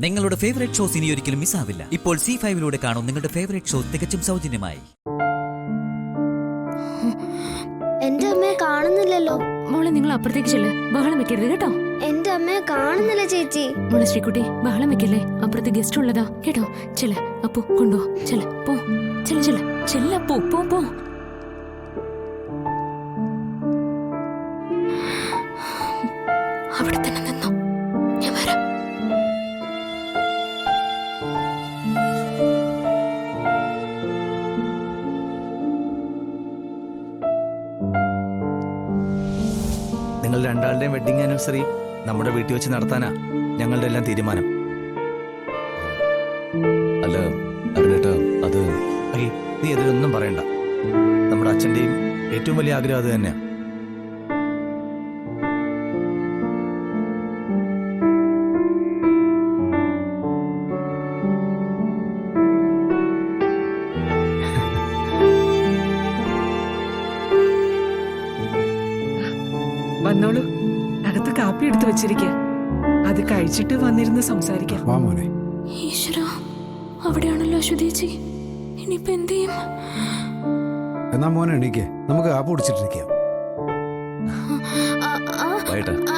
നിങ്ങളുടെ favourite shows ഇനി ഒരിക്കലും മിസ്സാവില്ല. ഇപ്പോൾ C5 കാണും നിങ്ങളുടെ ഫേവറേറ്റ് ഷോ തികച്ചും സൗജന്യമായി. എന്റെ അമ്മയെ കാണുന്നില്ലല്ലോ. മോളെ നിങ്ങൾ അപ്പുറത്തേക്ക് ചെല്ല്, ബഹളം വെക്കരുത് കേട്ടോ. എന്റെ അമ്മയെ കാണുന്നില്ല ചേച്ചി. മോളെ ശ്രീകുട്ടി ബഹളം വെക്കല്ലേ, അപ്പുറത്ത് ഗസ്റ്റ് ഉള്ളതാ കേട്ടോ. ചെല്ല് അപ്പു കൊണ്ടോ, ചെല്ല് പോ, ചെല്ല് ചെല്ല് ചെല്ല് അപ്പു, പോ പോ. അവിടെ തന്നെ നിന്നോ, ഞാൻ വരാം. നിങ്ങൾ രണ്ടാളുടെയും വെഡിങ് ആനിവേഴ്സറി നമ്മുടെ വീട്ടിൽ വെച്ച് നടത്താനാ ഞങ്ങളുടെ എല്ലാം തീരുമാനം. അല്ല അരുണേട്ടാ, അത് നീ എതിരൊന്നും പറയണ്ട. നമ്മുടെ അച്ഛൻ്റെയും ഏറ്റവും വലിയ ആഗ്രഹം അത് തന്നെയാ. വന്നോളൂ, അകത്ത് കാപ്പി എടുത്തു വെച്ചിരിക്കുക. അത് കഴിച്ചിട്ട് വന്നിരുന്ന് സംസാരിക്കാം. ഈശ്വരാ, അവിടെയാണല്ലോ അശ്വതീച്ചി. ഇനിയിപ്പോ എന്ത് ചെയ്യും? എന്നാ മോനെ എണീക്ക്, നമുക്ക് കാപ്പ് കുടിച്ചിട്ടിരിക്കാം.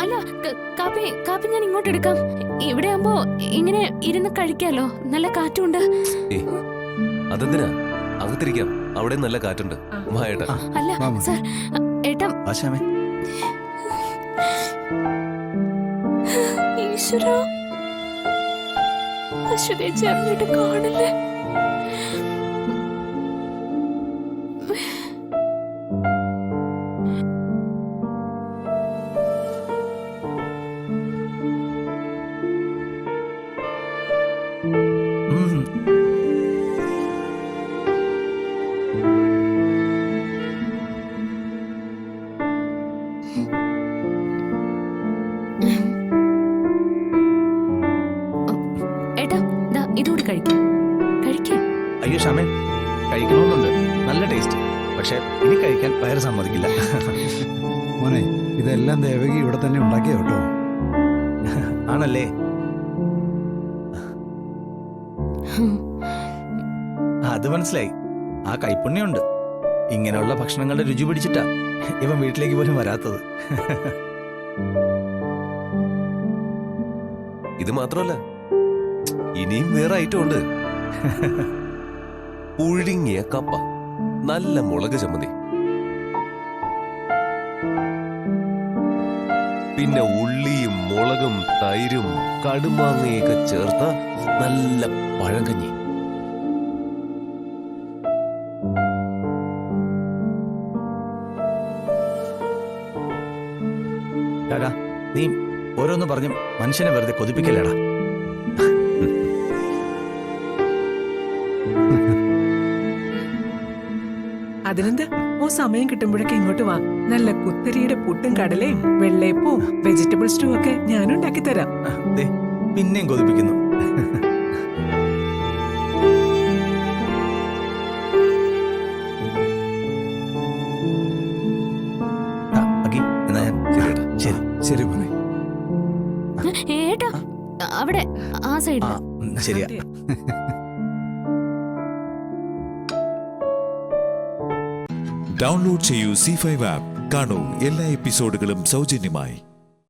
അല്ല, കാപ്പി ഞാൻ ഇങ്ങോട്ട് എടുക്കാം. ഇവിടെ ആകുമ്പോ ഇങ്ങനെ ഇരുന്ന് കഴിക്കാലോ, നല്ല കാറ്റുണ്ട്. അതെന്തിനാ, അകത്തിരിക്കാം, അവിടെ നല്ല കാറ്റുണ്ട്. അല്ല സാർ, ഏട്ടാ. ഈശ്വരാ, അശ്വതീച്ചി അറിഞ്ഞിട്ട് കാണില്ലേ? ഇതോട് കഴിക്കാം. അയ്യോ ഷാമേ, കഴിക്കണമെന്നുണ്ട്, നല്ല ടേസ്റ്റ്. പക്ഷെ ഇനി കഴിക്കാൻ വയറ് സമ്മതിക്കില്ല. മോനെ, ഇതെല്ലാം ദേവകി ഇവിടെ തന്നെ ഉണ്ടാക്കിയ കേട്ടോ. ആണല്ലേ? അത് മനസ്സിലായി. ആ കൈപ്പുണ്യമുണ്ട്. ഇങ്ങനെയുള്ള ഭക്ഷണങ്ങളുടെ രുചി പിടിച്ചിട്ടാ ഇവൻ വീട്ടിലേക്ക് പോലും വരാത്തത്. ഇത് മാത്രമല്ല, ഇനിയും വേറെ ഐറ്റം ഉണ്ട്. പുഴുങ്ങിയ കപ്പ, നല്ല മുളക് ചമ്മന്തി, പിന്നെ ഉള്ളിയും മുളകും തൈരും കടുമാങ്ങയൊക്കെ ചേർത്ത നല്ല പഴങ്കഞ്ഞി. നീ ഓരോന്ന് പറഞ്ഞ് മനുഷ്യനെ വെറുതെ കൊതിപ്പിക്കല്ലേടാ. അതിനെന്താ, സമയം കിട്ടുമ്പോഴൊക്കെ ഇങ്ങോട്ട് വാ. നല്ല കുത്തരിയുടെ പുട്ടും കടലയും വെള്ളയപ്പവും വെജിറ്റബിൾ സ്റ്റൂ ഒക്കെ ഞാനും ഉണ്ടാക്കി തരാം. പിന്നെയും കൊതിപ്പിക്കുന്നു. ശരി മോനെ. ഏട്ടാ, അവിടെ ആ സൈഡ്. ശരിയാ. ഡൗൺലോഡ് ചെയ്യൂ C5 ആപ്പ്. കാണൂ എല്ലാ എപ്പിസോഡുകളും സൗജന്യമായി.